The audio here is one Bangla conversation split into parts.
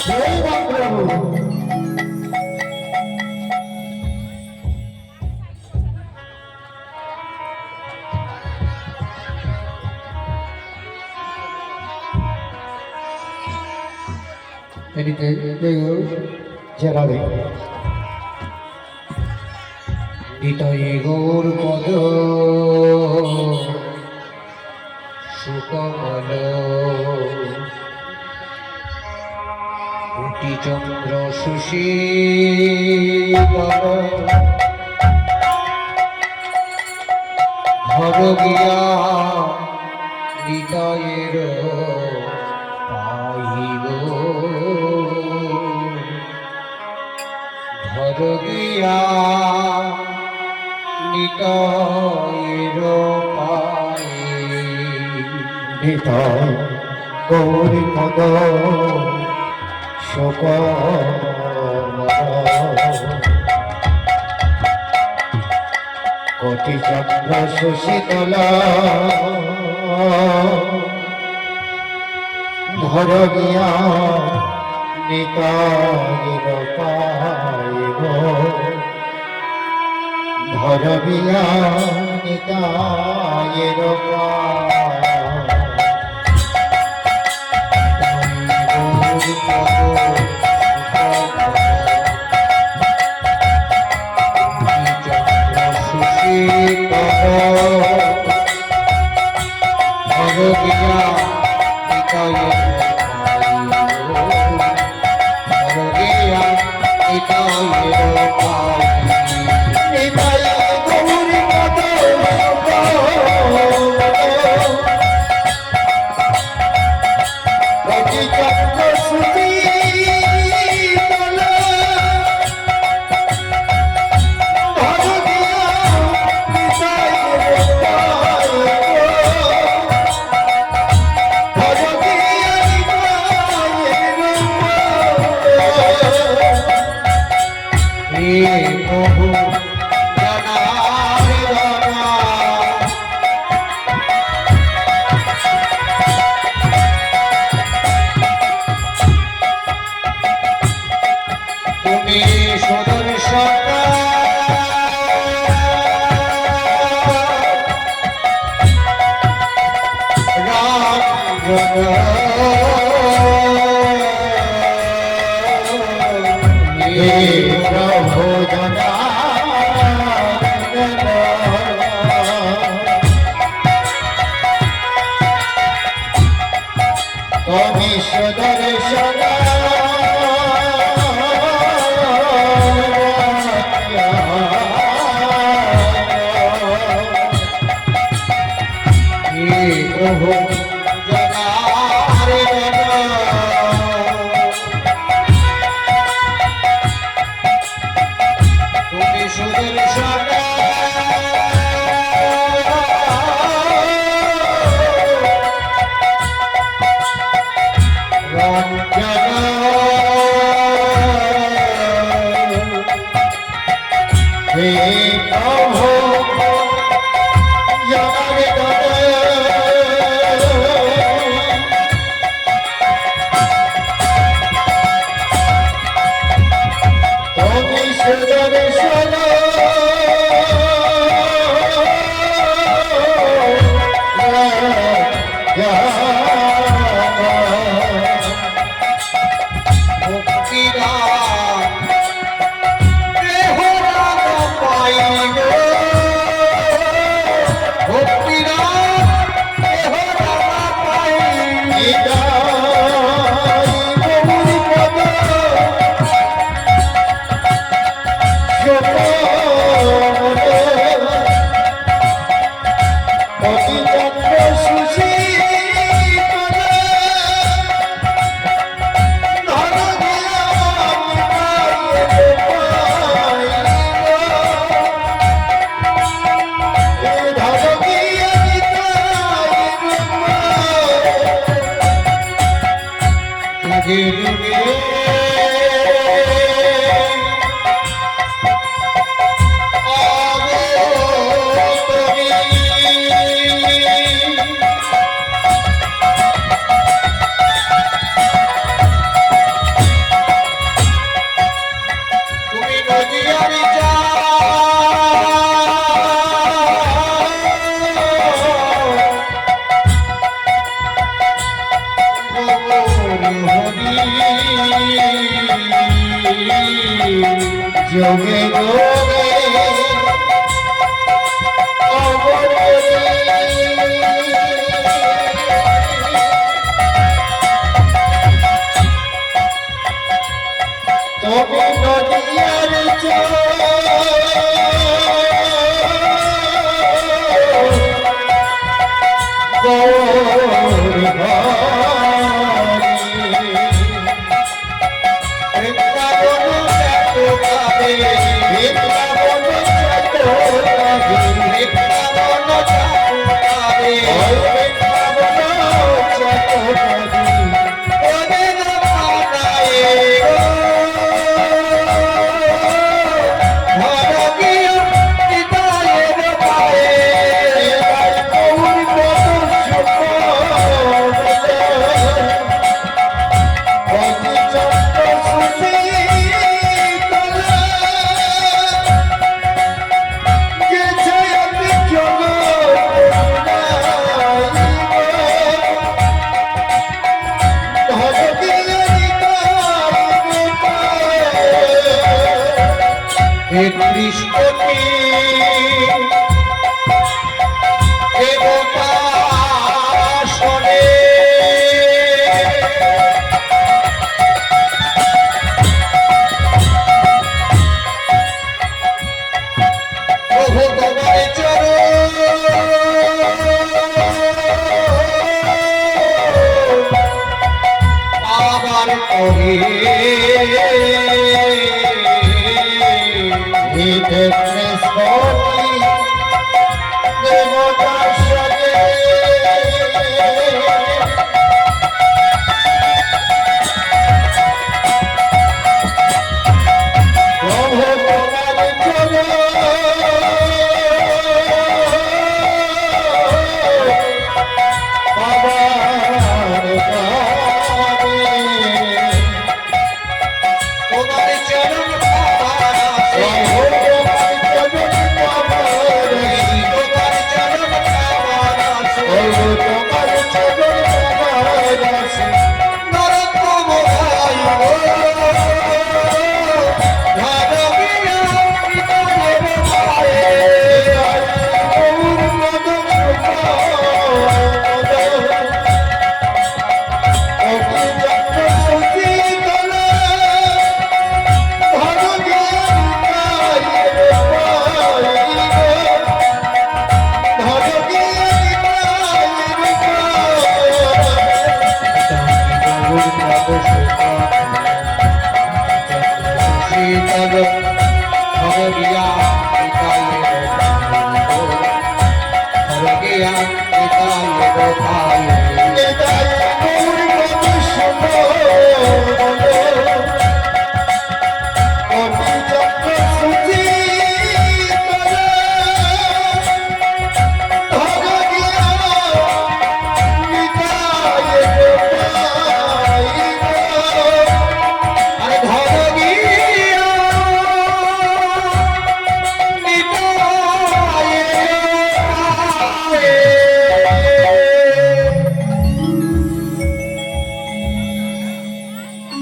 জয় বাবু। এদিকে জেরাবে হৃদয়ে গৌর পদ সুকমল কোটি চন্দ্র সুশীতল ধর গিয়া হৃদয়ের পাইল ধর গিয়া নিতায়ের পাই নিতাই গৌরী পদ শোক কোটি চন্দ্র সুশীতল ধর গিয়া নিতায়ের পাইব ধর গিয়া নিতায়ের প্রভু জনা তুমি সুদর্শন প্রভু যোগে যোগে তবে নদিয়ার কৃষ্ণকে দেবতা শোনে প্রভু তোমার চরণ আবার কহে কৃষ্ণী দেবতা সঙ্গে প্রভু তোমার চরণ পাবার পাবে তোমার চরণ পাবার আছে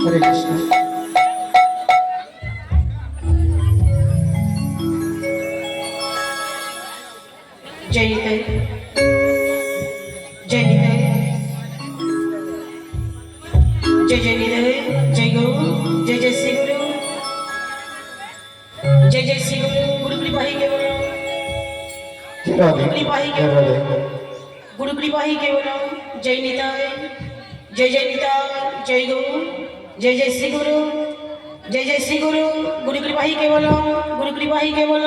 হরে কৃষ্ণ जय निताई जय निताई जय जय निताई जय गुरु जय जय श्री गुरु जय जय श्री गुरु गुरु कृपा ही केवल गुरु कृपा ही केवल गुरु कृपा ही केवल जय निताई जय जय निताई जय गुरु जय जय श्री गुरु जय जय श्री गुरु गुरु कृपा ही केवल गुरु कृपा ही केवल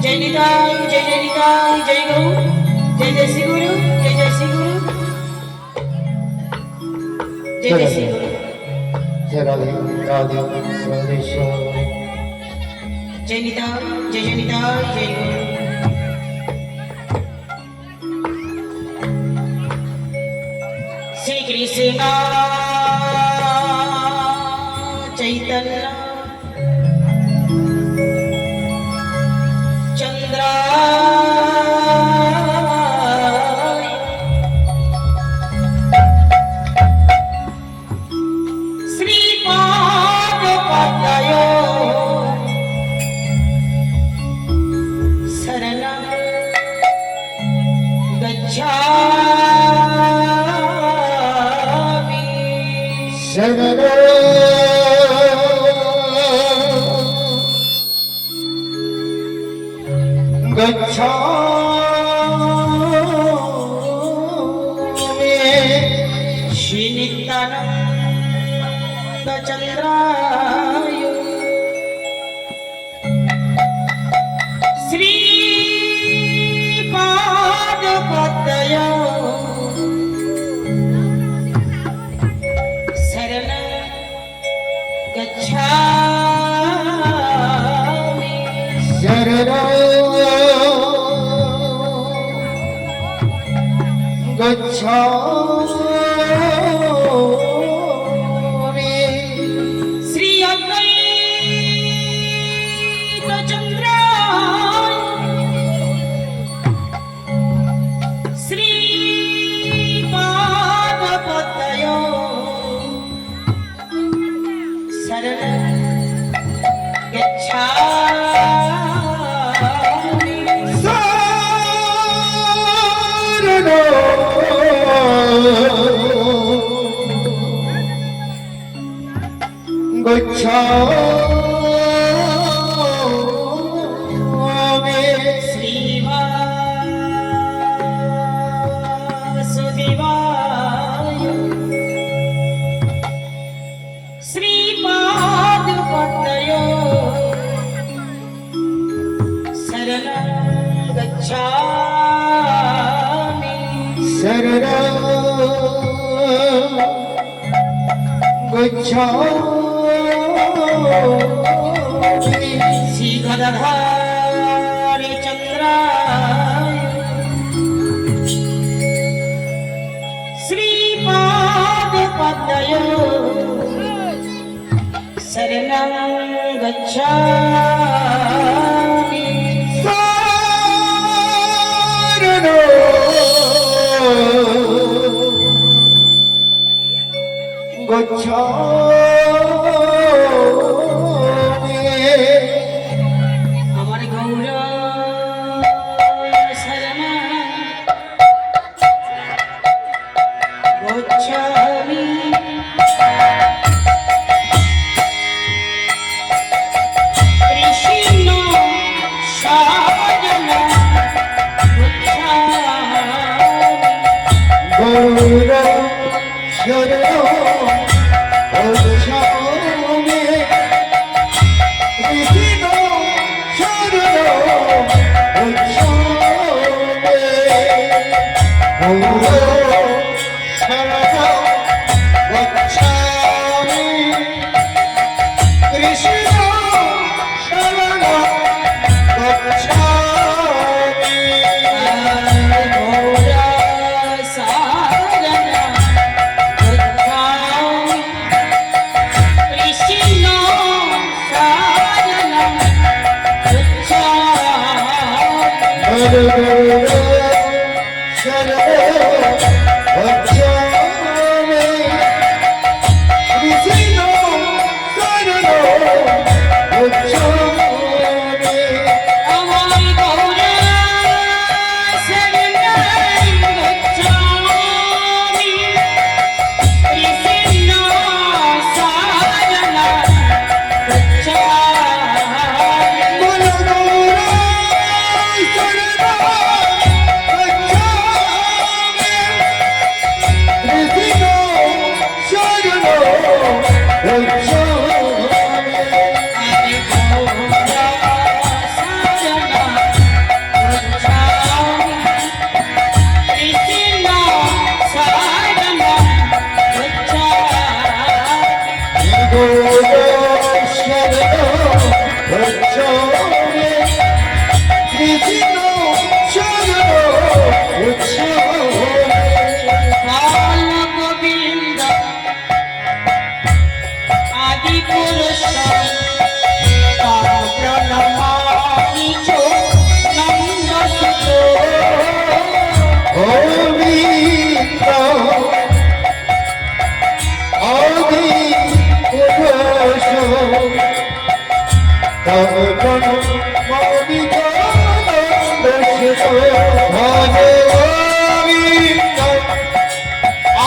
जय निताई जय गुरु जय जय श्री गुरु जय जय श्री गुरु जय जय श्री गुरु जय राधे राधे सर्वेश्वर जय निताई जय गुरु श्री कृष्ण चैतन्य गच्छामि श्री नित्यानंद चंद्राय श्री पादपतय शरणं गच्छामि शरणं गच्छामि श्री अद्वैत चंद्राय श्री पादपतय शरणं गच्छामि श्रीवासुदेवाय श्रीपादपतय शरणं गच्छामि शरणं गच्छामि श्री गदाधर चंद्राय श्रीपादपतय शरणं गच्छामि আমার গৌর শরণা গচ্ছামি কৃষ্ণ সাজনা গচ্ছামি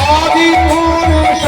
আদি পুরুষ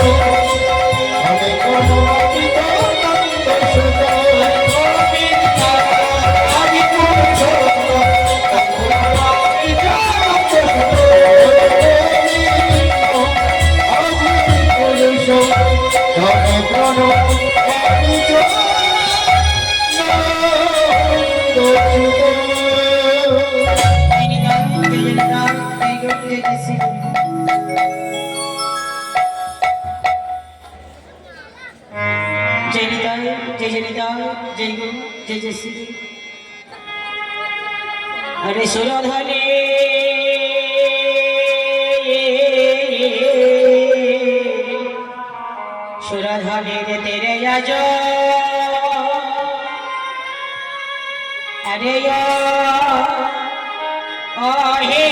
আমি কোন অতীত অনন্ত সুখ আমি কোন ছোট আমি জানত পুরুষ তবে কোন অতীত অনন্ত সুখ জয় নিতাই জয় গো জয় জয় শ্রী জয় নিতাই জয় নিতাই জয় গো জয় জয় শ্রী হরে সুরধনে সুরধনে রে তেরে আজ अरे हे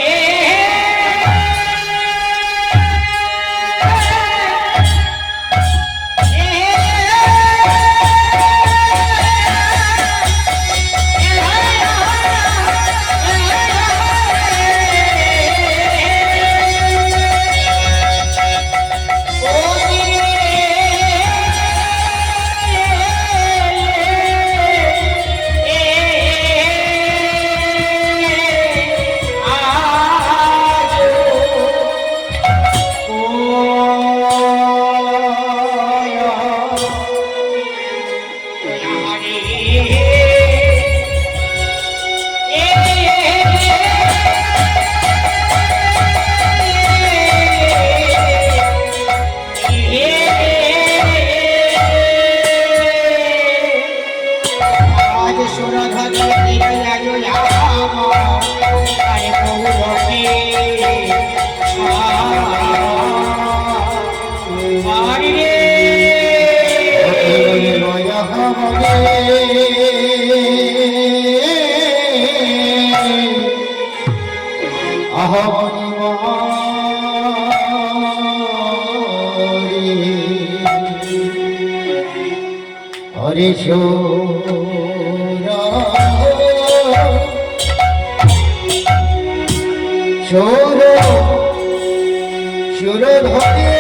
হরে সুর ধরে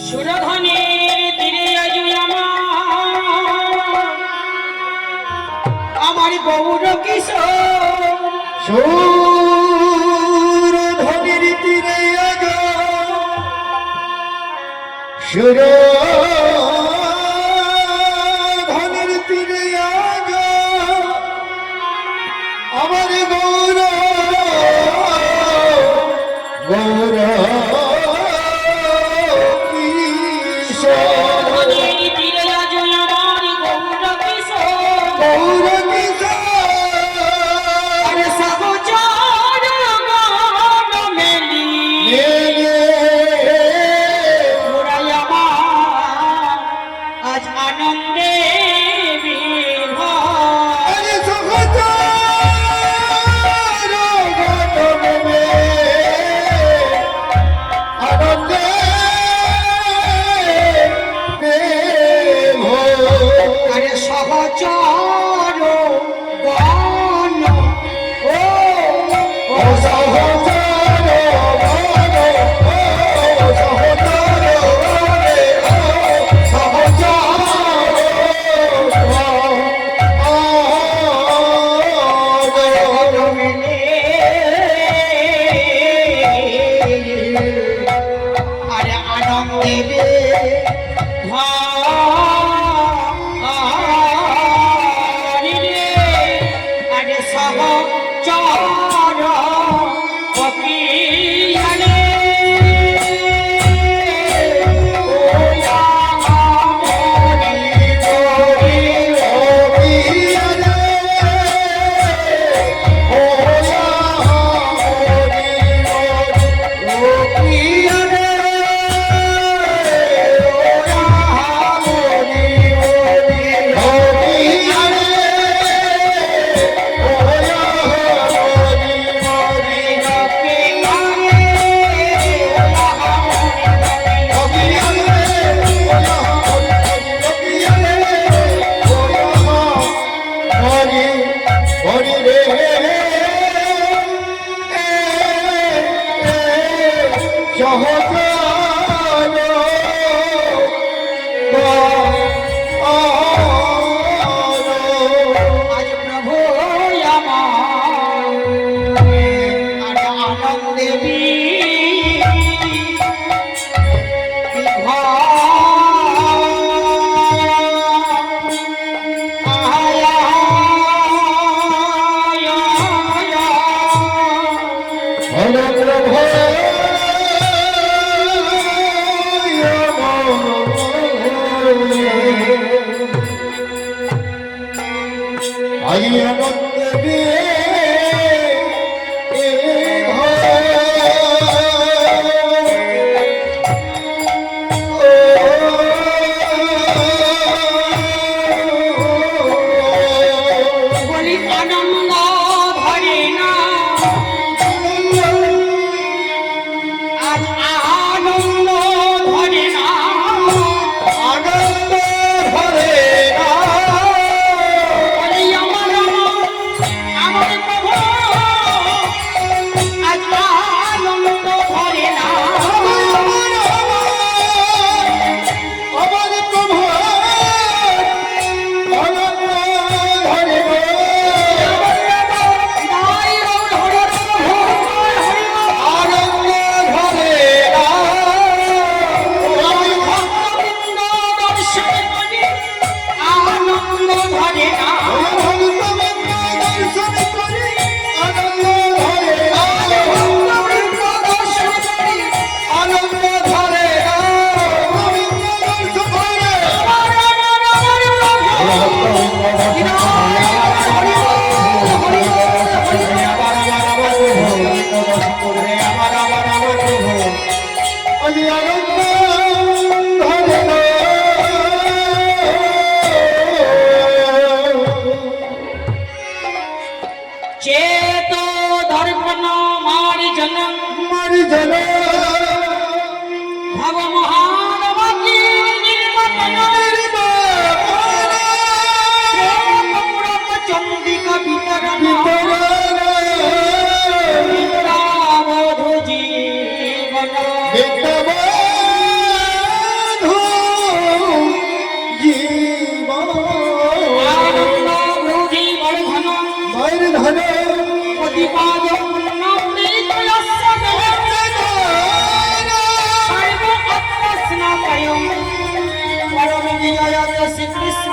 সুরধনের তীরে আজ আমার গৌর কিশোর সুরধনির তীরে আজ সুরধনির তীরে আজ আমার গৌর গৌর সুরধনের তীরে আজ আমার গৌর কিশোর গৌর কিশোর আরে সহচর গান মেলি ওরাই আমার আজ আনন্দে বিভোর। আরে সহচর গণমে আনন্দে প্রেম আরে সহচর গণ ও ও সহচর গণ ও সহচর রে ও সহচর আরে আনন্দে আরে সহচর অপিয়ারে আজ প্রভু আমার আরে আনন্দে বলি আনন্দ ভরে না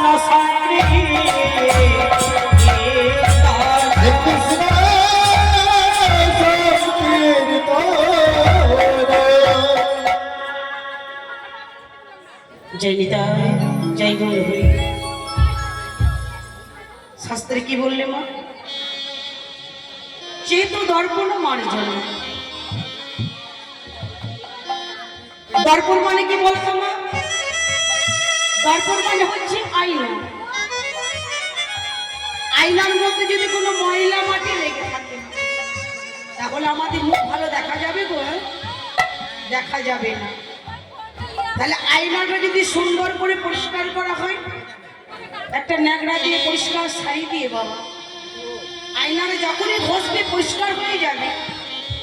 শাস্ত্রী হে কৃষ্ণ জয় নিতাই জয় গৌর হরি। শাস্ত্রে কি বললে মা? যেহেতু দর্পণ মার্জন, দর্পণ মানে কি বলতো মা? দর্পণ মানে হচ্ছে আয়না। আয়নার মধ্যে যদি কোনো ময়লা মাটি লেগে থাকে তাহলে আমাদের মুখ ভালো দেখা যাবে গো? দেখা যাবে না। তাহলে আয়নাটা যদি সুন্দর করে পরিষ্কার করা হয়, একটা ন্যাকড়া দিয়ে পরিষ্কার ছাই দিয়ে বাবা, আয়নাটা যখনই ঘষবে পরিষ্কার হয়ে যাবে,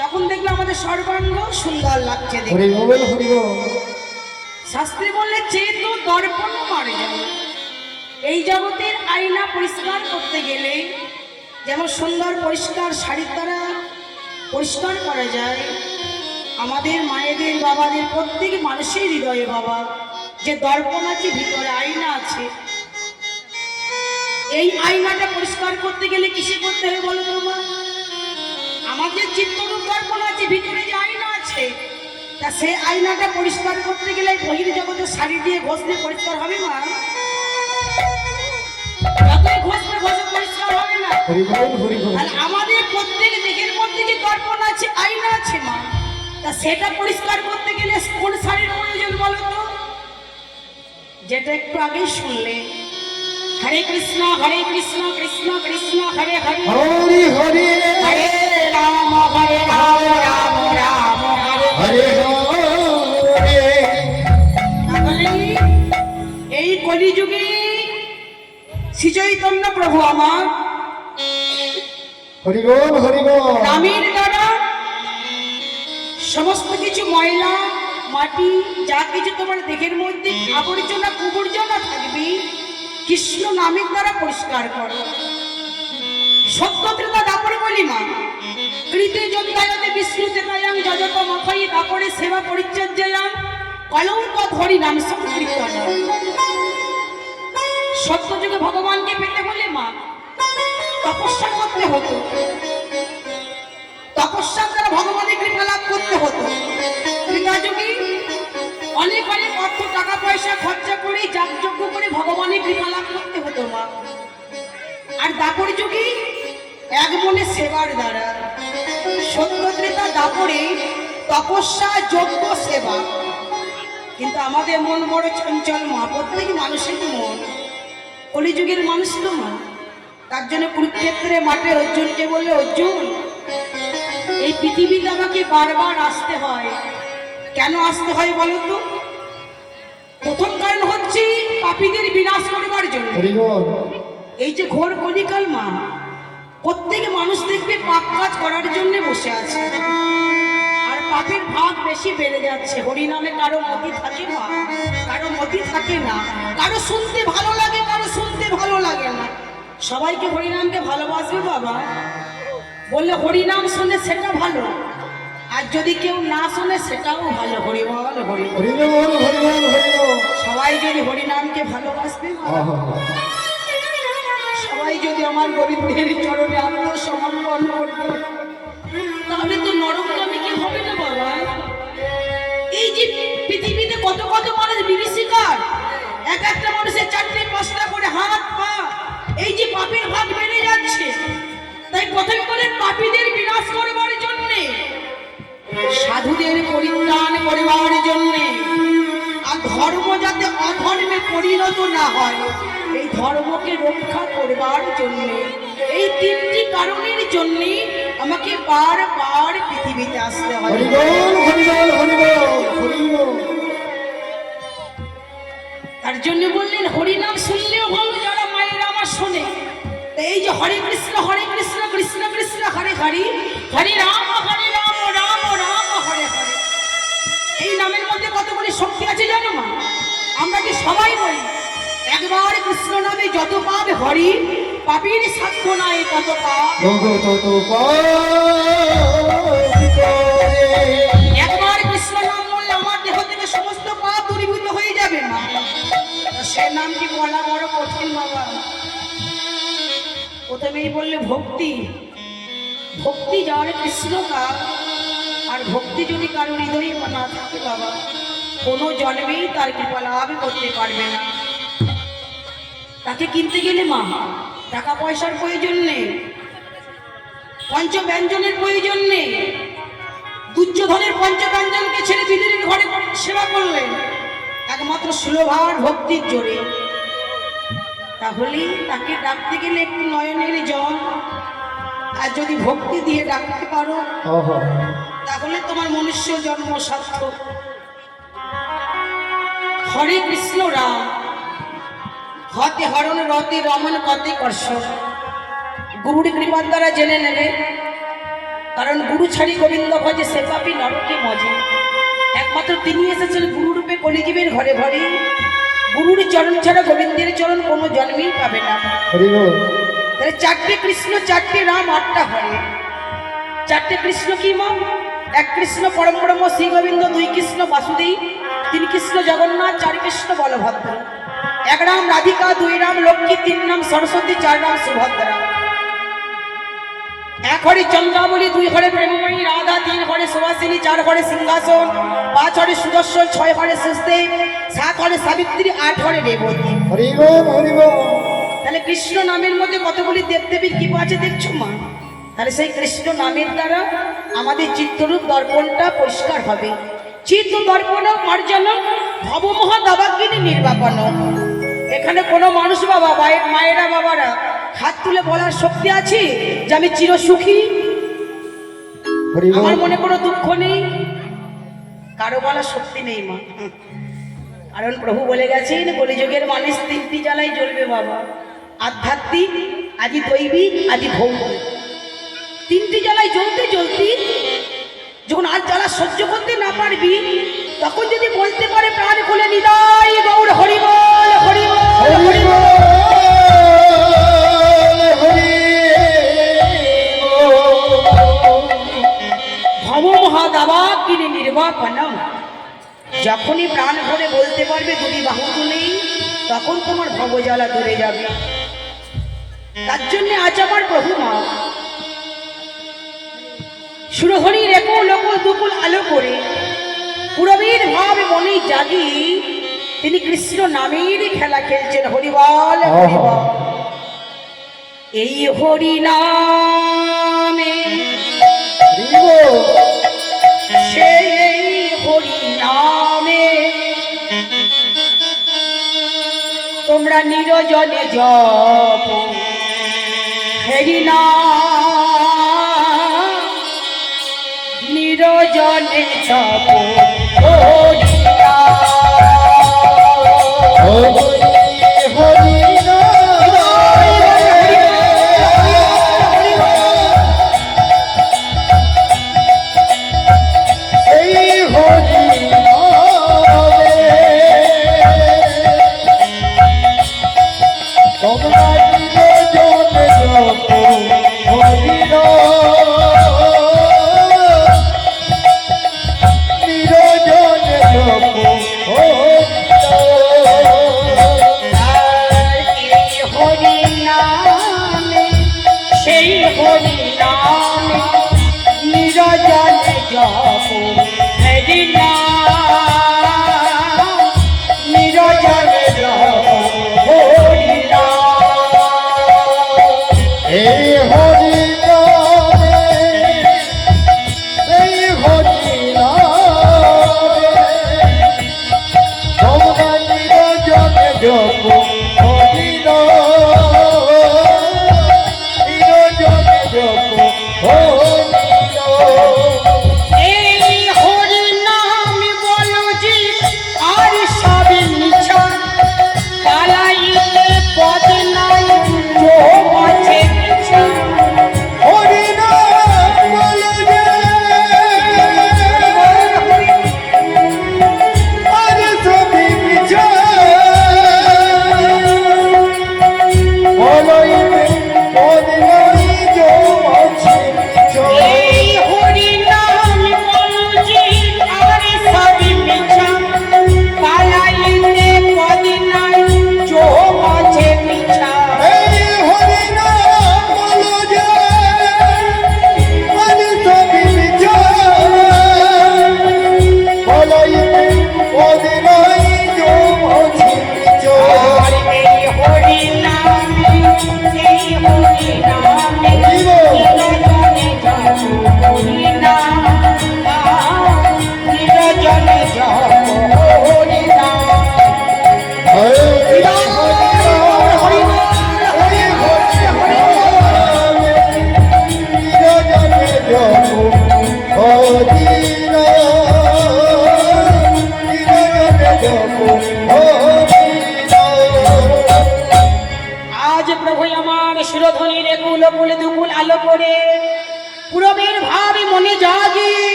তখন দেখবে আমাদের সর্বাঙ্গ সুন্দর লাগছে দেখতে। হরি বল হরি বল। শাস্ত্রী বললে যেহেতু দর্পণ মারে যাবে, এই জগতের আয়না পরিষ্কার করতে গেলে যেমন সুন্দর পরিষ্কার শাড়ির দ্বারা পরিষ্কার করা যায়, আমাদের মায়েদের বাবাদের প্রত্যেক মানুষের হৃদয়ে বাবা যে দর্পণ আছে, ভিতরে আয়না আছে, এই আয়নাটা পরিষ্কার করতে গেলে কিসে করতে হবে বলো তো মা? আমাদের চিত্তরূপ দর্পণ আছে, ভিতরে যে আয়না আছে, তা সেই আয়নাটা পরিষ্কার করতে গেলে বহির জগতে শাড়ি দিয়ে ঘষলে পরিষ্কার হবে মা? যতই ঘষলে ঘষে পরিষ্কার হবে না। হরি বল হরি বল। আর আমাদের প্রত্যেক দেহের মধ্যে যে দর্পণ আছে, আয়না আছে মা, তা সেটা পরিষ্কার করতে গেলে কোন শাড়ির প্রয়োজন বলো তো? যেটা একটু আগেই শুনলে, হরে কৃষ্ণ কৃষ্ণ কৃষ্ণ হরে হরে, হরি হরি হরে রাম রাম রাম হরে। হরে হরে। তাহলে এই কলিযুগে শ্রী চৈতন্য প্রভু আমার হরি বল হরি বল। নামের দ্বারা সমস্ত কিছু ময়লা মাটি যা কিছু তোমার দেহের মধ্যে আবর্জনা কুবর্জনা থাকবে, কৃষ্ণ নামের দ্বারা পরিষ্কার করো। সত্যত্রতা দাপরে বলি মা, কৃতে যন্তায়তে বিষ্ণু চেতায়াং যজত মখই দাপরে সেবা পরিচর্যায়াং কলঙ্ক ধরি নাম সংকীর্তন। সত্যযুগে ভগবানকে পেতে হলে মা তপস্যা করতে হতো, তপস্যার দ্বারা ভগবানের কৃপা লাভ করতে হতো। ত্রেতাযুগে অনেক অনেক অর্থ টাকা পয়সা খরচা করে যাগযজ্ঞ করে ভগবানের কৃপা লাভ করতে হতো মা। আর দাপর যুগে এক মনে সেবার দ্বারা, সত্য ত্রেতা দাপরে তপস্যা যজ্ঞ সেবা। কিন্তু আমাদের মন বড় চঞ্চল মা, প্রত্যেক মানুষের মন, কলিযুগের মানুষ তো মা। তার জন্য কুরুক্ষেত্রে মাঠে অর্জুনকে বললে, অর্জুন এই পৃথিবীতে আমাকে বারবার আসতে হয়, কেন আসতে হয় বলো তো? প্রথম কারণ হচ্ছে পাপীদের বিনাশ করবার জন্য। হরি বল। এই যে ঘোর কলিকাল মা, প্রত্যেক মানুষ দেখবে পাপ কাজ করার জন্য বসে আছে, আর পাপের ভাগ বেশি বেড়ে যাচ্ছে। হরিনামে কারো মতি থাকে মা, কারো মতি থাকে না, কারো শুনতে ভালো লাগে, কারো শুনতে ভালো লাগে না। সবাইকে হরিনামকে ভালোবাসবে বাবা, বললে হরিনাম শুনে সেটা ভালো, আর যদি কেউ না শুনে সেটাও ভালো। হরি বল হরি বল। হরি বল হরি বল হরি বল। সবাই যদি হরিনামকে ভালোবাসবে বাবা, সবাই যদি আমার গোবিন্দের চরণে আত্মসমর্পণ করবে, তাহলে তো নরকগামী কি হবে না বাবা? এই যে পৃথিবীতে কত কত মানুষ বিভীষিকার, এক একটা মানুষের 4টে 5টা করে হাত পা, এই যে পাপের ভাগ বেড়ে যাচ্ছে। তাই প্রথম করে পাপীদের বিনাশ করবার জন্যে, সাধুদের পরিত্রাণ করবার জন্যে, আর ধর্ম যাতে অধর্মে পরিণত না হয়, এই ধর্মকে রক্ষা করবার জন্যে, এই 3টি কারণের জন্যে আমাকে বারবার পৃথিবীতে আসতে হয়। হরি বল হরি বল হরি বল হরি বল। তার জন্য বললেন হরিনাম শুনলেও ভালো যারা মায়ের আমার শোনে। তো এই যে হরে কৃষ্ণ কৃষ্ণ কৃষ্ণ হরে হরি, হরে রাম রাম রাম হরে হরে, এই নামের মধ্যে কতগুলি শক্তি আছে জানো মা? আমরা কি সবাই বলি একবার কৃষ্ণ নামে যত পাপ হরি, পাপীর সাধ্য নাই তত পাপ। জগত পাপি করে। একবার কৃষ্ণ নাম বললে আমার দেহ থেকে সমস্ত পাপ দূরীভূত হয়ে যাবে মা। সে নাম কি বলা বড় কঠিন প্রথমেই বললে ভক্তি, ভক্তি যার কৃষ্ণ তার। আর ভক্তি যদি কারো হৃদয়ে না থাকে বাবা, কোনো জন্মেই তার কৃপা লাভ করতে পারবে না। তাকে কিনতে গেলে মা টাকা পয়সার প্রয়োজন নেই, পঞ্চব্যঞ্জনের প্রয়োজন নেই। দুর্যোধনের পঞ্চব্যঞ্জনকে ছেড়ে বিদের ঘরে সেবা করলেন একমাত্র সুলভার ভক্তির জোরে। তাহলে তাকে ডাকতে গেলে একটু নয়নের জল, আর যদি ভক্তি দিয়ে ডাকতে পারো তাহলে তোমার মনুষ্য জন্ম সার্থক। হরে কৃষ্ণ রাম, হতে হরণ রতে রমন কতে কর্ষণ। গুরুর কৃপার দ্বারা জেনে নেবে, কারণ গুরু ছাড়ি গোবিন্দ ভজে সে পাপি নরকে মজে। একমাত্র তিনি এসেছেন গুরুরূপে কলিজীবের ঘরে ঘরে। গুরুর চরণ ছাড়া গোবিন্দের চরণ কোনো জন্মেই পাবে না। তাহলে চারটে কৃষ্ণ, চারটে রাম, আটটা হরে। চারটে কৃষ্ণ কি মা? এক কৃষ্ণ পরম ব্রহ্ম শ্রী গোবিন্দ, দুই কৃষ্ণ বাসুদেব, তিন কৃষ্ণ জগন্নাথ, চার কৃষ্ণ বলভদ্র। এক রাম রাধিকা, দুই রাম লক্ষ্মী, তিন নাম সরস্বতী, চার নাম সুভদ্রা। এক হরে চন্দ্রাবলী, দুই হরে প্রেমময়ী রাধা, তিন হরে সুবাসিনী, চার হরে সিংহাসন, পাঁচ হরে সুদর্শন, ছয় হরে সুস্দেব, সাত হরে সাবিত্রী, আট হরে রেবতী। তাহলে কৃষ্ণ নামের মধ্যে কতগুলি দেবদেবীর কৃপা আছে দেখছো মা? তাহলে সেই কৃষ্ণ নামের দ্বারা আমাদের চিত্তরূপ দর্পণটা পরিষ্কার হবে। চিত্ত দর্পণ মার্জন ভবমোহ দাবাগ্নি নির্বাপন। এখানে কোনো মানুষ বাবা, মায়েরা বাবারা হাত তুলে বলার শক্তি আছে যে আমি চিরসুখী, আমার মনে কোনো দুঃখ নেই? কারো বলার শক্তি নেই মা। কারণ প্রভু বলে গেছেন কলিযুগের মানুষ তিনটি জ্বালাই জ্বলবে বাবা, আধ্যাত্মিক, আদি দৈবিক, আদি ভৌতিক। তিনটি জ্বালায় জ্বলতে জ্বলতে যখন আর জ্বালা সহ্য করতে না পারবি, তখন যদি বলতে পারে প্রাণ খুলে নিদাই গৌর হরিবল হরিবল হরিবল। ভব মহাদাবাগ্নি নির্বাপনম। যখনই প্রাণ ভরে বলতে পারবে দুটি বাহু তুলেই, তখন তোমার ভবজ্বালা দূরে যাবে। তার জন্য আজ আমার প্রভু মা সুরহরির একুল অকুল দুকুল আলো করে পুরবীর ভাব মনে জাগি তিনি কৃষ্ণ নামের খেলা খেলছেন। হরিবল হরিবল। এই হরি নামে সেই হরি নামে তোমরা নিরজনে জপ হরি নাম, নিরজনে জপ হরি নাম।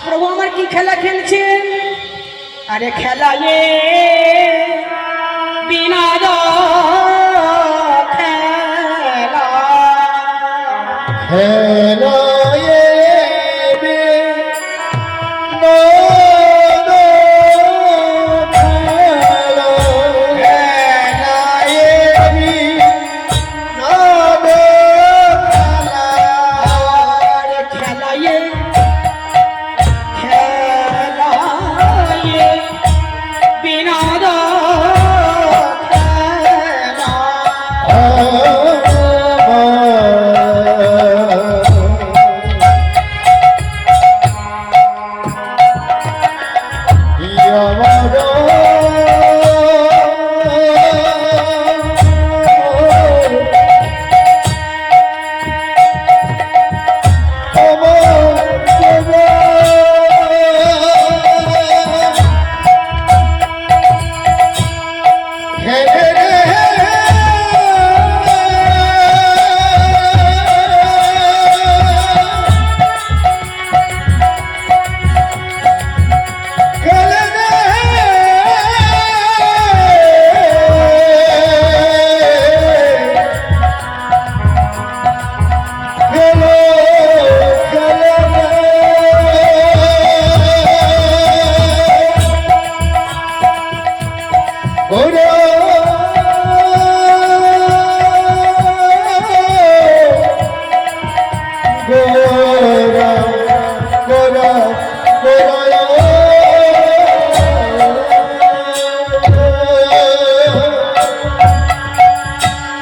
প্রভু আমার কি খেলা খেলছেন? আরে খেলা এ বিনোদ খেলা, খেলায়ে বিনোদ খেলা, খেলায়ে বিনোদ খেলা, আরে খেলা এ খেলা এ বিনোদ খেলা।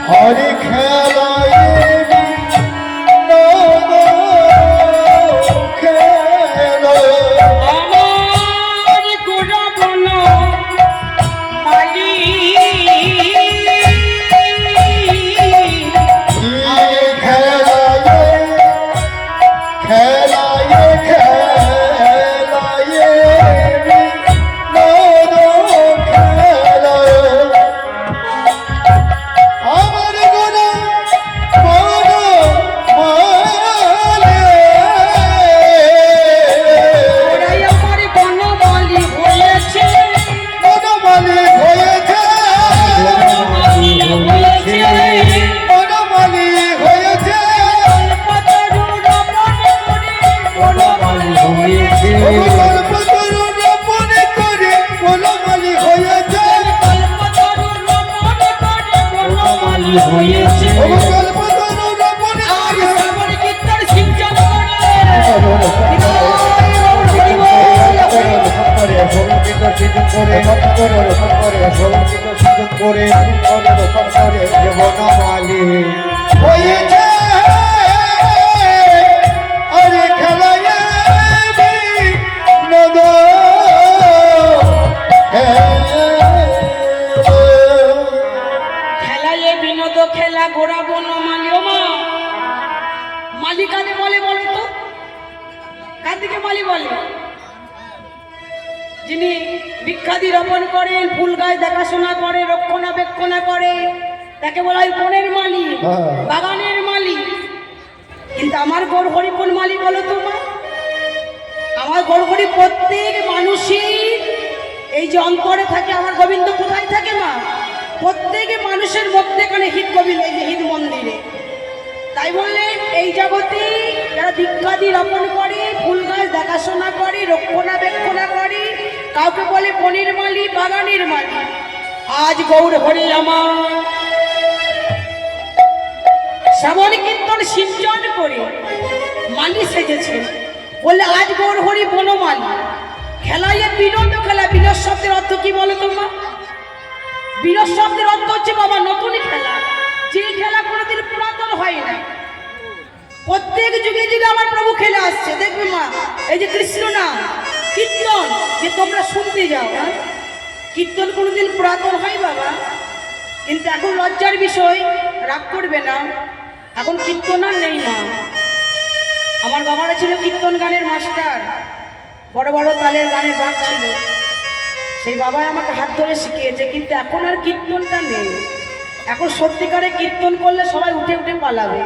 হরে খেলায় খেলা, আমার গোড়াবন মালি খেলায় খেলায় খেলায় বিনোদ খেলা, আমার গোনা মন মালে, ওরাই আমার বনমালী হয়েছে, বনমালী হয়েছে, বনমালী হয়েছে, বনমালী হয়েছে, কল্পতরু রমণ করে বনমালী হয়েছে, কল্পতরু রমণ করে বনমালী হয়েছে, কল্পতরু রমণ করে বনমালী হয়েছে। কল্পতরু রমণ আজ করে শ্রবণ কীর্তন সিঞ্চন করে হয়েছে, আরে খেলায় বিনোদ খেলায় বিনোদ খেলা গোড়া বনমালী। ও মা, মালি কাকে বলে বলো তো? কার দিকে মালি বলে? যিনি বৃক্ষাদি রোপণ করেন, ফুল গাছ দেখাশোনা করে, রক্ষণাবেক্ষণা করে, তাকে বলা হয় বনের মালি, হ্যাঁ। বাগানের মালি। কিন্তু আমার গড়হরি কোন মালি বলো তো মা? আমার গড়হরি প্রত্যেক মানুষের এই যে অন্তরে থাকে। আমার গোবিন্দ কোথায় থাকে মা? প্রত্যেক মানুষের মধ্যে এখানে হিত গোবিন্দ, এই যে হিত মন্দিরে। তাই বললেন এই জগতে যারা বৃক্ষাদি রোপণ করে, ফুল গাছ দেখাশোনা করে, রক্ষণাবেক্ষণা করে, কাউকে বলে বনের মালি, বাগানের মালি। আজ গৌর হরি আমার শ্রবণ কীর্তন সিঞ্চন করে মালি সেজেছে বলে আজ গৌর হরি বনমালী। খেলায় বিনোদ খেলা। বিনোদ শব্দের অর্থ কি বলো তোমরা? বিনোদ শব্দের অর্থ হচ্ছে বাবা নতুন খেলা, যে খেলা কোনোদিন পুরাতন হয় না। প্রত্যেক যুগে যুগে আমার প্রভু খেলে আসছে। দেখবে মা, এই যে কৃষ্ণ নাম কীর্তন যে তোমরা শুনতে যাও, কীর্তন কোনোদিন পুরাতন হয় বাবা। কিন্তু এখন লজ্জার বিষয়, রাগ করবে না, এখন কীর্তন আর নেই মা। আমার বাবারা ছিল কীর্তন গানের মাস্টার, বড় বড় তালের গানের বাদ ছিল। সেই বাবাই আমাকে হাত ধরে শিখিয়েছে। কিন্তু এখন আর কীর্তনটা নেই। এখন সত্যিকারে কীর্তন করলে সবাই উঠে উঠে পালাবে।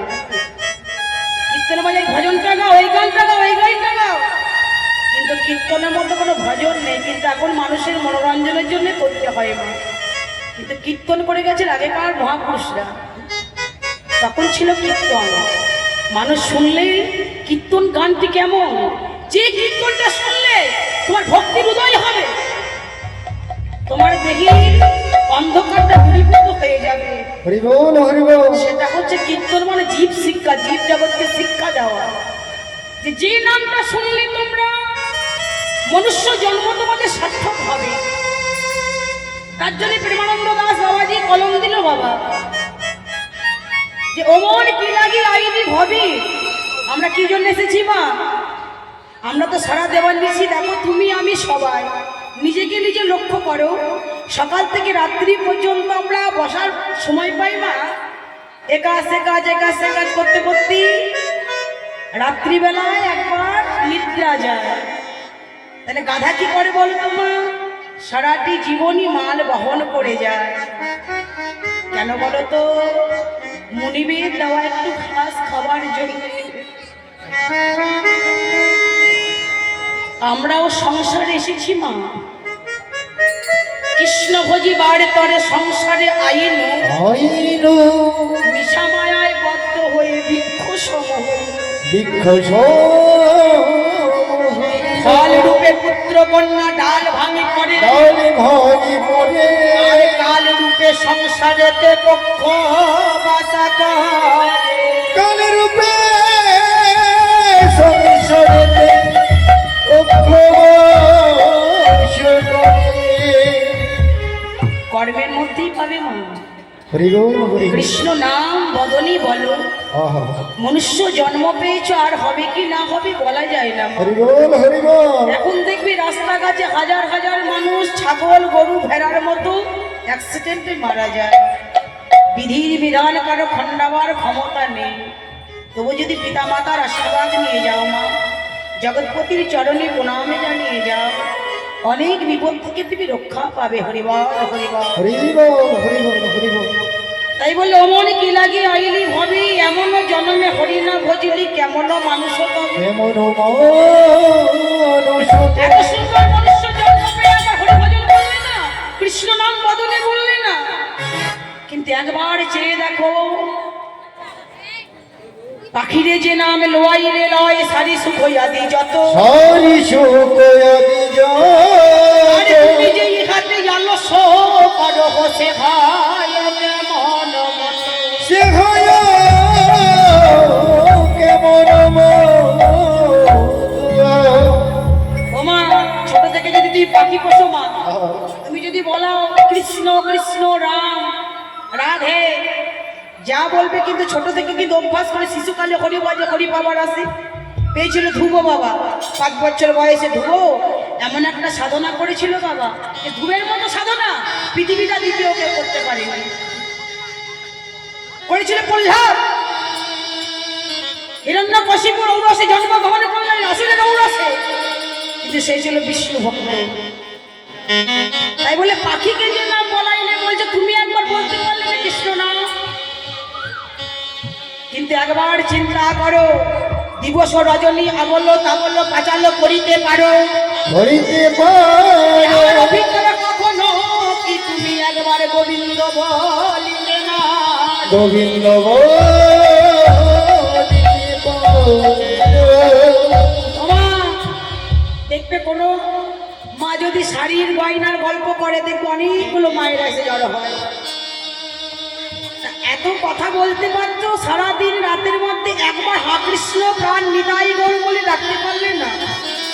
কীর্তন বলে ভজনটা গাও, এই গানটা গাও, এই গানটা গাও। কিন্তু কীর্তনের মতো কোনো ভজন নেই, কিন্তু এখন মানুষের মনোরঞ্জনের জন্য করতে হয় মা। কিন্তু কীর্তন করে গেছেন আগেকার মহাপুরুষরা, তখন ছিল কীর্তন। মানুষ শুনলেই কীর্তন গানটি কেমন, যে কীর্তনটা শুনলে তোমার ভক্তির উদয় হবে, তোমার দেহের অন্ধকারটা দূরীভূত হয়ে যাবে। হরি বল হরি বল। সেটা হচ্ছে কীর্তন মানে জীব শিক্ষা, জীব জগৎকে শিক্ষা দেওয়া, যে নামটা শুনলে তোমরা মনুষ্য জন্ম তোমাদের সার্থক হবে। তার জন্য প্রেমানন্দ দাস বাবাজি কলম দিল বাবা, যে ওমন কি লাগি আইনি ভবি। আমরা কি জন্য এসেছি মা? আমরা তো সারা দেওয়ার নিছি, দেখো তুমি আমি সবাই নিজেকে নিজে লক্ষ্য করো। সকাল থেকে রাত্রি পর্যন্ত আমরা বসার সময় পাই মা, একাজ সে কাজ করতে করতে রাত্রিবেলায় একবার নিদ্রা যায়। তাহলে গাধা কি করে বলো তো মা? সারাটি জীবনই মাল বহন করে যায়। কেন বলো তো? মুনিবের দেওয়া একটু ঘাস খাবার জন্য। আমরাও সংসারে এসেছি মা, কৃষ্ণ ভোজি বার তরে সংসারে আইনু আইনু মিশা মায়ায় বদ্ধ হয়ে বৃক্ষ সম বৃক্ষ ফল রূপে পুত্র কন্যা ডাল ভাঙি পড়ে, ডাল ভাঙি পড়ে, আর কাল রূপে সংসারেতে পক্ষ বাসা করে। কাল রূপে সংসারেতে উপবাস করে। কর্মের মধ্যেই পাবে মা। হরি বল হরি বল। কৃষ্ণ নাম বদনি বলো। আহা মনুষ্য জন্ম পেয়েছ, আর হবে কি না হবে বলা যায় না মা। হরি বল হরি বল। এখন দেখবি রাস্তাঘাটে হাজার হাজার মানুষ ছাগল গরু ভেড়ার মতো অ্যাক্সিডেন্টে মারা যায়। বিধির বিধান কারো খণ্ডাবার ক্ষমতা নেই, তবু যদি পিতামাতার আশীর্বাদ নিয়ে যাও মা, জগৎপতির চরণে প্রণামে জানিয়ে যাও, অনেক বিপদ থেকে তুমি রক্ষা পাবে। হরিবল হরিবল। হরি বল হরি বল হরি বল। তাই বলে অমন কি লাগি আইলি ভাবি, এমনও জন্মে হরি না ভজলি, কেমনও মানুষ তবে। এমন মানুষ এত সুন্দর মনুষ্য জন্ম পেয়ে আবার হরি ভজন করলে না, কৃষ্ণ নাম বদলে বললে না। কিন্তু একবার চেয়ে দেখো, পাখিরে যে নাম লোয়াইলে লয়, সারি সুখ হইয়াদি যত। সারি সুখ আদি আরে তুমি যে ইহাতে জানো সো করো সে ভাই মন মন। সে হয় কেমন ওমা, ছোট থেকে যদি তুই পাখি পোষো মা, তুমি যদি বলো কৃষ্ণ কৃষ্ণ রাম রাধে, যা বলবে কিন্তু ছোট থেকে কিন্তু অভ্যাস করে শিশুকালে হরি বাজে হরি বাবার আসে। পেয়েছিল ধ্রুব বাবা, 5 বছর বয়সে ধ্রুব এমন একটা সাধনা করেছিল বাবা, যে ধ্রুবের মতো সাধনা পৃথিবীটা দ্বিতীয় কেউ করতে পারেনি। করেছিল প্রহ্লাদ, হিরণ্যকশিপুর ঔরসে জন্মগ্রহণ করলেন, আসুরের ঔরসে, কিন্তু সেই ছিল বিষ্ণু ভক্ত। তাই বলে পাখিকে যে নাম বলাইলে বলছে তুমি একবার বলতে পারলে না কৃষ্ণ নাম। কিন্তু একবার চিন্তা করো, দিবস রজনী আবল্য তাবল্য পাচালো করিতে পারো, ধরিতে পারো অভিজ্ঞতা কখনো কি তুমি একবার গোবিন্দ বলিতে না। গোবিন্দ ওমা, দেখবে কোনো মা যদি শাড়ির গয়নার গল্প করে, দেখবে অনেকগুলো মায়ের এসে জড়ো হয়। এত কথা বলতে পারছো, সারাদিন রাতের মধ্যে একবার হা কৃষ্ণ প্রাণ নিতাই গৌর বলে ডাকতে পারলে না।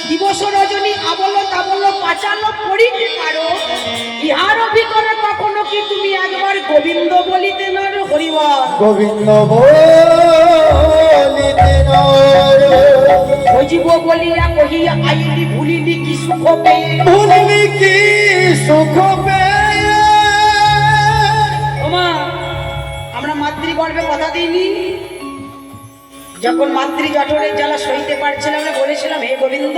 দিবস রজনী আবল তাবল পাচালো করিতে পারো, ইহার অভিজ্ঞতা কখনো কি তুমি একবার গোবিন্দ বলিতে না। হরিবল। গোবিন্দ বলিতে ভজিব বলিয়া কহিয়া আইলি, ভুলিলি কি সুখ পেয়ে। ভুলিনি কি সুখ পেয়ে। ওমা, আমরা মাতৃগর্ভে কথা দিইনি, যখন মাতৃ জঠরের জ্বালা সইতে পারছিলাম না, বলেছিলাম হে গোবিন্দ